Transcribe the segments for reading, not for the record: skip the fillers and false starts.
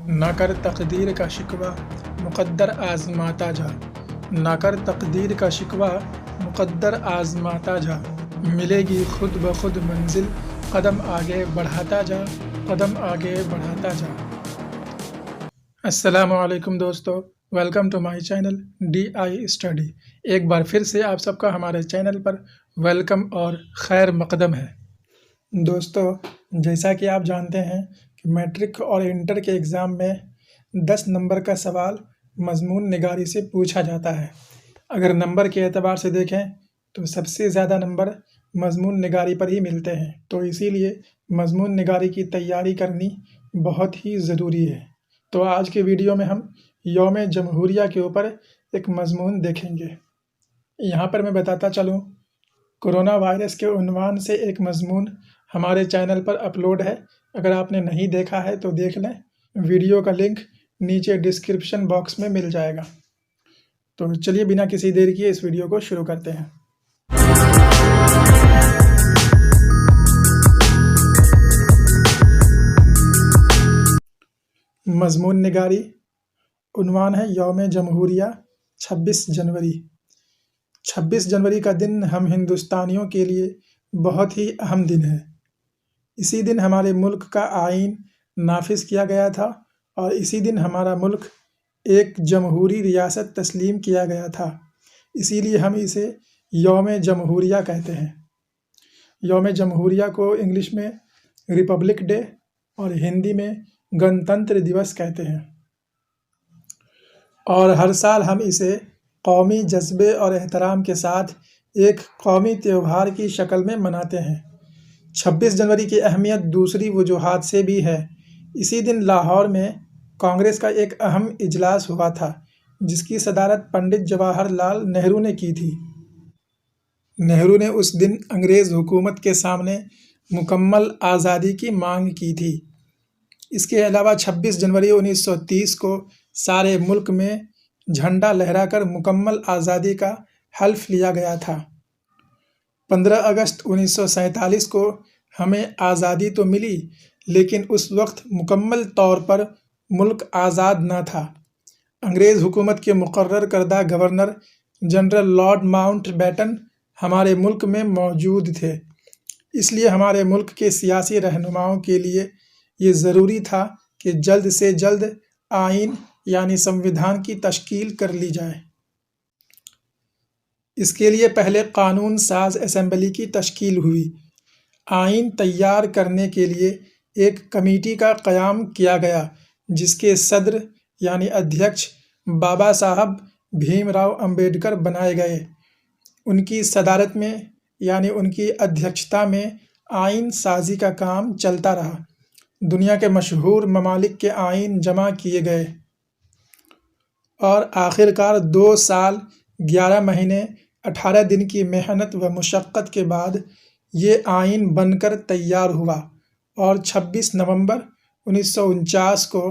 نہ کر تقدیر کا شکوہ مقدر آزماتا جا، نہ کر تقدیر کا شکوہ مقدر آزماتا جا، ملے گی خود بخود منزل، قدم آگے بڑھاتا جا، قدم آگے بڑھاتا جا۔ السلام علیکم دوستو، welcome to my channel D I study. ایک بار پھر سے آپ سب کا ہمارے چینل پر ویلکم اور خیر مقدم ہے۔ دوستو، جیسا کہ آپ جانتے ہیں کہ میٹرک اور انٹر کے ایگزام میں 10 نمبر کا سوال مضمون نگاری سے پوچھا جاتا ہے۔ اگر نمبر کے اعتبار سے دیکھیں تو سب سے زیادہ نمبر مضمون نگاری پر ہی ملتے ہیں، تو اسی لیے مضمون نگاری کی تیاری کرنی بہت ہی ضروری ہے۔ تو آج کے ویڈیو میں ہم یوم جمہوریہ کے اوپر ایک مضمون دیکھیں گے۔ یہاں پر میں بتاتا چلوں، کرونا وائرس کے عنوان سے ایک مضمون ہمارے چینل پر اپلوڈ ہے۔ اگر آپ نے نہیں دیکھا ہے تو دیکھ لیں، ویڈیو کا لنک نیچے ڈسکرپشن باکس میں مل جائے گا۔ تو چلیے بنا کسی دیر کیے اس ویڈیو کو شروع کرتے ہیں۔ مضمون نگاری، عنوان ہے یوم جمہوریہ 26 جنوری۔ 26 جنوری کا دن ہم ہندوستانیوں کے لیے بہت ہی اہم دن ہے۔ اسی دن ہمارے ملک کا آئین نافذ کیا گیا تھا اور اسی دن ہمارا ملک ایک جمہوری ریاست تسلیم کیا گیا تھا۔ اسی لیے ہم اسے یوم جمہوریہ کہتے ہیں۔ یوم جمہوریہ کو انگلش میں ریپبلک ڈے اور ہندی میں گنتنتر دیوس کہتے ہیں، اور ہر سال ہم اسے قومی جذبے اور احترام کے ساتھ ایک قومی تہوار کی شکل میں مناتے ہیں۔ 26 جنوری کی اہمیت دوسری وجوہات سے بھی ہے۔ اسی دن لاہور میں کانگریس کا ایک اہم اجلاس ہوا تھا، جس کی صدارت پنڈت جواہر لال نہرو نے کی تھی۔ نہرو نے اس دن انگریز حکومت کے سامنے مکمل آزادی کی مانگ کی تھی۔ اس کے علاوہ 26 جنوری 1930 کو سارے ملک میں جھنڈا لہرا کر مکمل آزادی کا حلف لیا گیا تھا۔ 15 اگست 1947 کو ہمیں آزادی تو ملی، لیکن اس وقت مکمل طور پر ملک آزاد نہ تھا۔ انگریز حکومت کے مقرر کردہ governor general Lord Mountbatten ہمارے ملک میں موجود تھے۔ اس لیے ہمارے ملک کے سیاسی رہنماؤں کے لیے یہ ضروری تھا کہ جلد سے جلد آئین یعنی سمویدھان کی تشکیل کر لی جائے۔ اس کے لیے پہلے قانون ساز اسمبلی کی تشکیل ہوئی۔ آئین تیار کرنے کے لیے ایک کمیٹی کا قیام کیا گیا، جس کے صدر یعنی ادھیکش بابا صاحب بھیم راؤ امبیڈکر بنائے گئے۔ ان کی صدارت میں یعنی ان کی ادھیکشتا میں آئین سازی کا کام چلتا رہا۔ دنیا کے مشہور ممالک کے آئین جمع کیے گئے اور آخرکار 2 سال 11 مہینے 18 دن کی محنت و مشقت کے بعد یہ آئین بن کر تیار ہوا اور 26 نومبر 1949 کو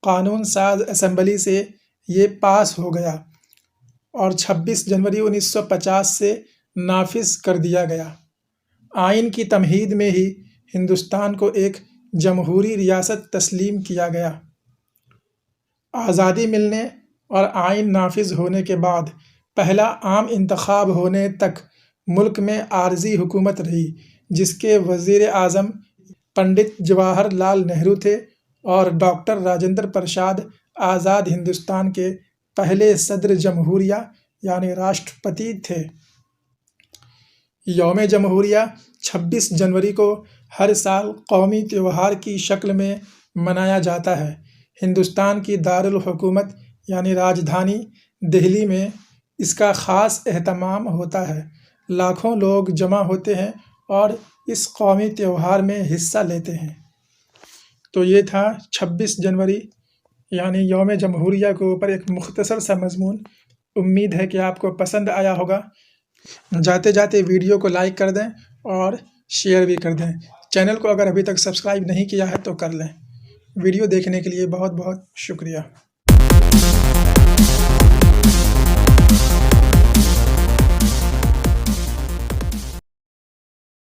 قانون ساز اسمبلی سے یہ پاس ہو گیا اور 26 جنوری 1950 سے نافذ کر دیا گیا۔ آئین کی تمہید میں ہی ہندوستان کو ایک جمہوری ریاست تسلیم کیا گیا۔ آزادی ملنے اور آئین نافذ ہونے کے بعد پہلا عام انتخاب ہونے تک ملک میں عارضی حکومت رہی، جس کے وزیر اعظم پنڈت جواہر لال نہرو تھے اور ڈاکٹر راجندر پرساد آزاد ہندوستان کے پہلے صدر جمہوریہ یعنی راشٹرپتی تھے۔ یوم جمہوریہ 26 جنوری کو ہر سال قومی تہوار کی شکل میں منایا جاتا ہے۔ ہندوستان کی دارالحکومت یعنی راجدھانی دہلی میں اس کا خاص اہتمام ہوتا ہے۔ لاکھوں لوگ جمع ہوتے ہیں اور اس قومی تہوار میں حصہ لیتے ہیں۔ تو یہ تھا 26 جنوری یعنی یوم جمہوریہ کے اوپر ایک مختصر سا مضمون۔ امید ہے کہ آپ کو پسند آیا ہوگا۔ جاتے جاتے ویڈیو کو لائک کر دیں اور شیئر بھی کر دیں۔ چینل کو اگر ابھی تک سبسکرائب نہیں کیا ہے تو کر لیں۔ ویڈیو دیکھنے کے لیے بہت بہت شکریہ۔